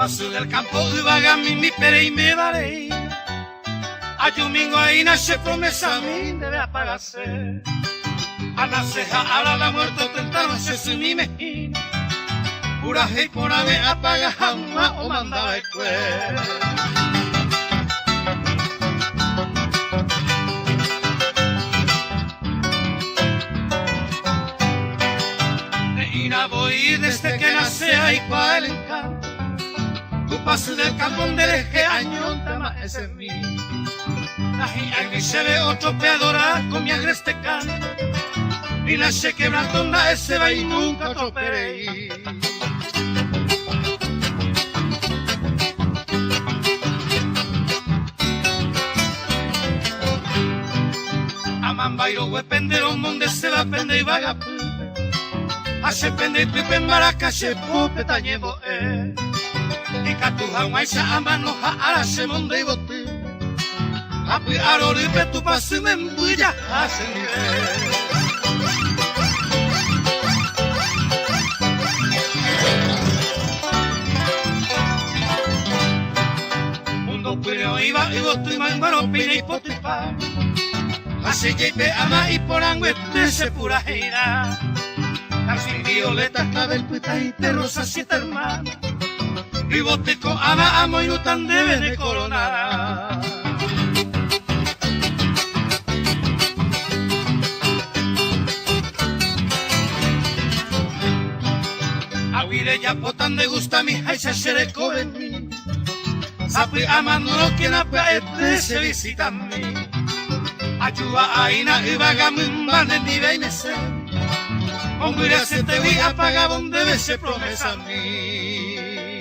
paso del campo y vaga mi pere y me daré. A domingo ahí nace promesa a mí debe apagarse. A la ceja, a la muerte tentaron se mi mejina. Pura y por ave apaga jamás o mandaba el cuero. Voy desde que nace ahí para el encanto. Tu paso del campo donde eje año tema ese es mí. Ahí se ve otro peadora con mi agreste canto. Y la se quebrantona ese va y nunca otro pereí. Amamba y lo huependero donde se va a pende y vaga. Hace pende pipe maraca se pupe tañebo y catuja guaysa amanoja ara se monde y bote api aroripe tu pase me embulla hace mundo pireo iba y bote y mangaro pine y potipa hace jepe ama y poranguete se pura gira. Sin violetas, clavel, puita y de rosa, siete hermanas. Y boteco, ama, amo y no tan debe de coronar. Aguire ya potan de gusta mi hija y se seré coven mí. Sapi amándolo quien apea este se visita a mí. Ayuda aina y vagamimba de mi veine. Hombre, se te vi apaga donde se promesa a mí.